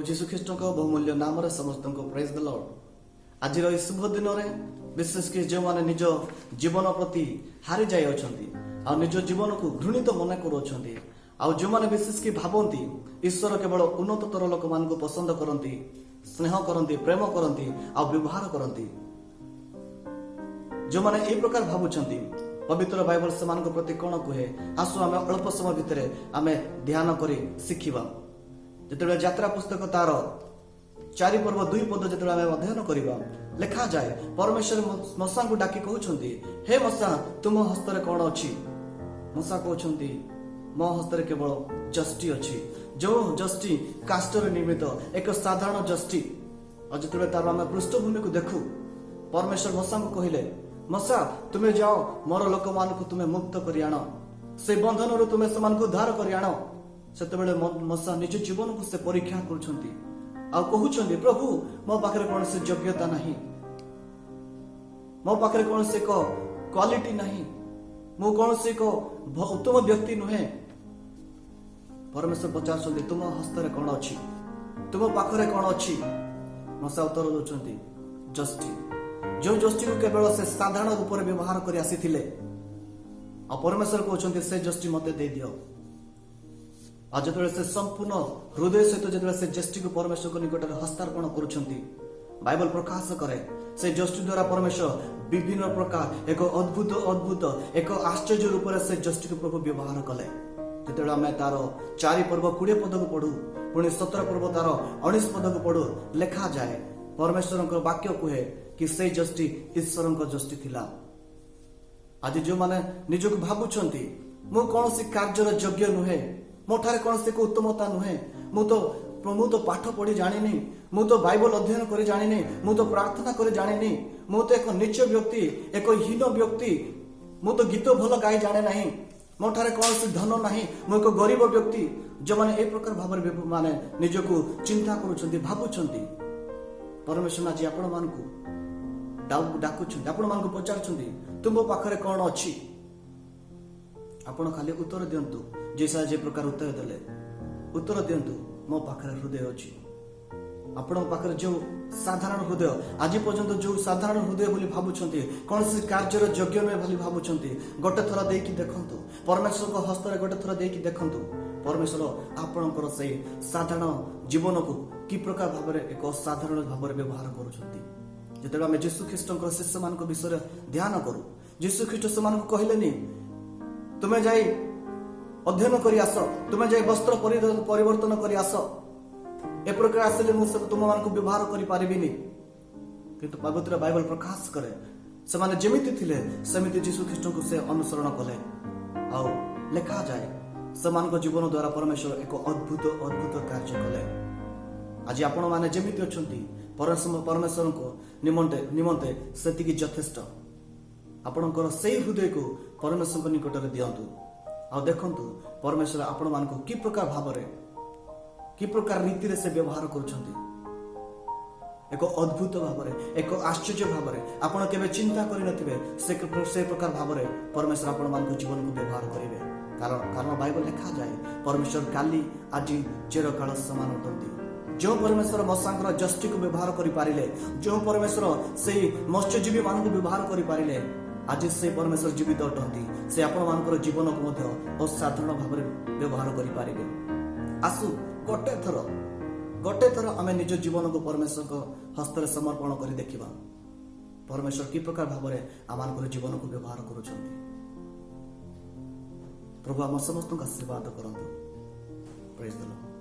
जीशु ख्रीष्ट बहुमूल्य नाम समस्त प्रेज द लॉर्ड। आज शुभ दिन में विशेषकर जो मैंने निज जीवन प्रति हारी जाई आ निज जीवन को घृणित मन कर जो मैंने विशेष भावती ईश्वर केवल उन्नतर लोक मान पसंद करती, स्नेह करती, प्रेम करती आ व्यवहार करती। जो मैंने यही प्रकार भावुंट पवित्र बाइबल से प्रति कौन कहे, आसु आम अल्प समय भितर आम ध्यान कर शिखा। जिते यात्रा पुस्तक तार 4 पर्व 2 पद जो अध्ययन करवा लिखा जाए, परमेश्वर मशा को डाकी कहते, हे मशा तुम हस्तर कौन अच्छी? मशा कहते, मो हस्तर केवल जस्टी अच्छी। जो जस्टी काष्टर निर्मित एक साधारण जस्टी। और जो तार आम पृष्ठभूमि को देखू, परमेश्वर मशा को कहले, मशा तुम्हें जाओ मोर लोक मान को तुम्हें मुक्त कर आण, से बंधन रू तुम्हें से उद्धार कर आण। से मशा निज जीवन को से परीक्षा कर प्रभु मो पाखे कौन से योग्यता नहीं, मो पाखे कौन से क्वालिटी नहीं, मु कौन से उत्तम व्यक्ति नुहे। परमेश्वर पचार तुम हस्तर कौन अच्छी, तुम पाखरे कौन अच्छी? मशा उत्तर दौरान जस्टी। जो जस्टी को केवल से साधारण रूप में व्यवहार कर आसी परमेश्वर कहते से जस्टी मत दे दियो। आज जो से संपूर्ण हृदय सहित जो से जस्टी को परमेश्वर को निकट में हस्तार्पण करुछंती, बाइबल प्रकाश करे से जस्टी द्वारा परमेश्वर विभिन्न प्रकार एक अद्भुत एक आश्चर्य रूप से जस्टी को प्रभु व्यवहार कले। जिते आम तार 4 पर्व 20 पद को पढ़ू, पुणी 17 पर्व तार 19 पद को पढ़ू, लिखा जाए परमेश्वर वाक्य कहे कि से जस्टी ईश्वर जस्टी थिला। आज जो माने निजक भावुंट मु कौन सी कार्यर योग्य नुहे, मोठारे कौन से उत्तमता नुहे, मु तो पाठ पढ़ी जानी, मु तो बाइबल अध्ययन कर जानी, मु तो प्रार्थना कर जानी, मु तो एक नीच व्यक्ति, एक हीन व्यक्ति, मु तो गीत भल गाई जाने नहीं, मोठारे कौन से धन नहीं, मु एक गरीब व्यक्ति। जो माने ए प्रकार भाव माने निजको चिंता करुछंती, भावुंट परमेश्वर आज आपण मानकु डाकुछंती, आपण मानकु पचारुछंती तुम पाखरे कौन अच्छी? आपण खाली उत्तर दियंतु। जैसा जे प्रकार उत्तर देले उत्तर दियंतु, मो पाखरे हृदय अच्छी। आपण पाखरे जो साधारण हृदय, आज पर्यंत जो साधारण हृदय बोली भावुछंती, कौन से कार्यर योग्य नुहे बोली भावुछंती, गोटे थर देकी देखंतु, परमेश्वर को हस्तर गोटे थर देकी देखंतु। परमेश्वर आपणकर से साधारण जीवन को कि प्रकार भाव में एक साधारण भाव में व्यवहार करुछंती। जिते आम जीशु ख्रीष्ट शिष्य मान विषय ध्यान करूँ, जीशु ख्रीष्ट से कहले तुम्हें जाई अध्ययन कर आस, तुम्हें जाई वस्त्र परिवर्तन कर आस, ए प्रकार आसले मुझे तुम मान व्यवहार करें। किंतु पवित्र बाइबल प्रकाश करे से माने जेमिति थिले सेमिति जीशु ख्रीष्ट को से अनुसरण कले। आउ लिखा जाए से जीवन द्वारा परमेश्वर एक अद्भुत कार्य कले। आज आपण माने जेमिति अछंती परमेश्वर को निमंते सेतिकी यथेष्ट। आपणकर से हृदय को परमेश्वर निकट में दियंतु। आ देखंतु परमेश्वर आपण मान को कि प्रकार भाव में कि प्रकार रीति से व्यवहार करुछंती, एक अद्भुत भाव में एक आश्चर्य भाव में आपण केबे चिंता करि नथिबे से प्रकार भाव में परमेश्वर आपण मान को जीवन को व्यवहार करिवे। कारण बाइबल लिखा जाए परमेश्वर काली आज चिरकाल समान होतंती। जो परमेश्वर मशांकर जस्टी को व्यवहार करि पारिले, जो परमेश्वर से मत्स्यजीवी मान को व्यवहार करि पारिले, आज से परमेश्वर जीवित अटंती। से आपण मानकर जीवन को मध्य असाधारण भाव में व्यवहार करि पारिबे। आसु गोटे थर आम निज जीवन को परमेश्वर को हस्तर समर्पण कर देखिबा, परमेश्वर कि प्रकार भाव में आम जीवन को व्यवहार करुछंती। प्रभु आम समस्त आशीर्वाद करंतु। Praise the Lord.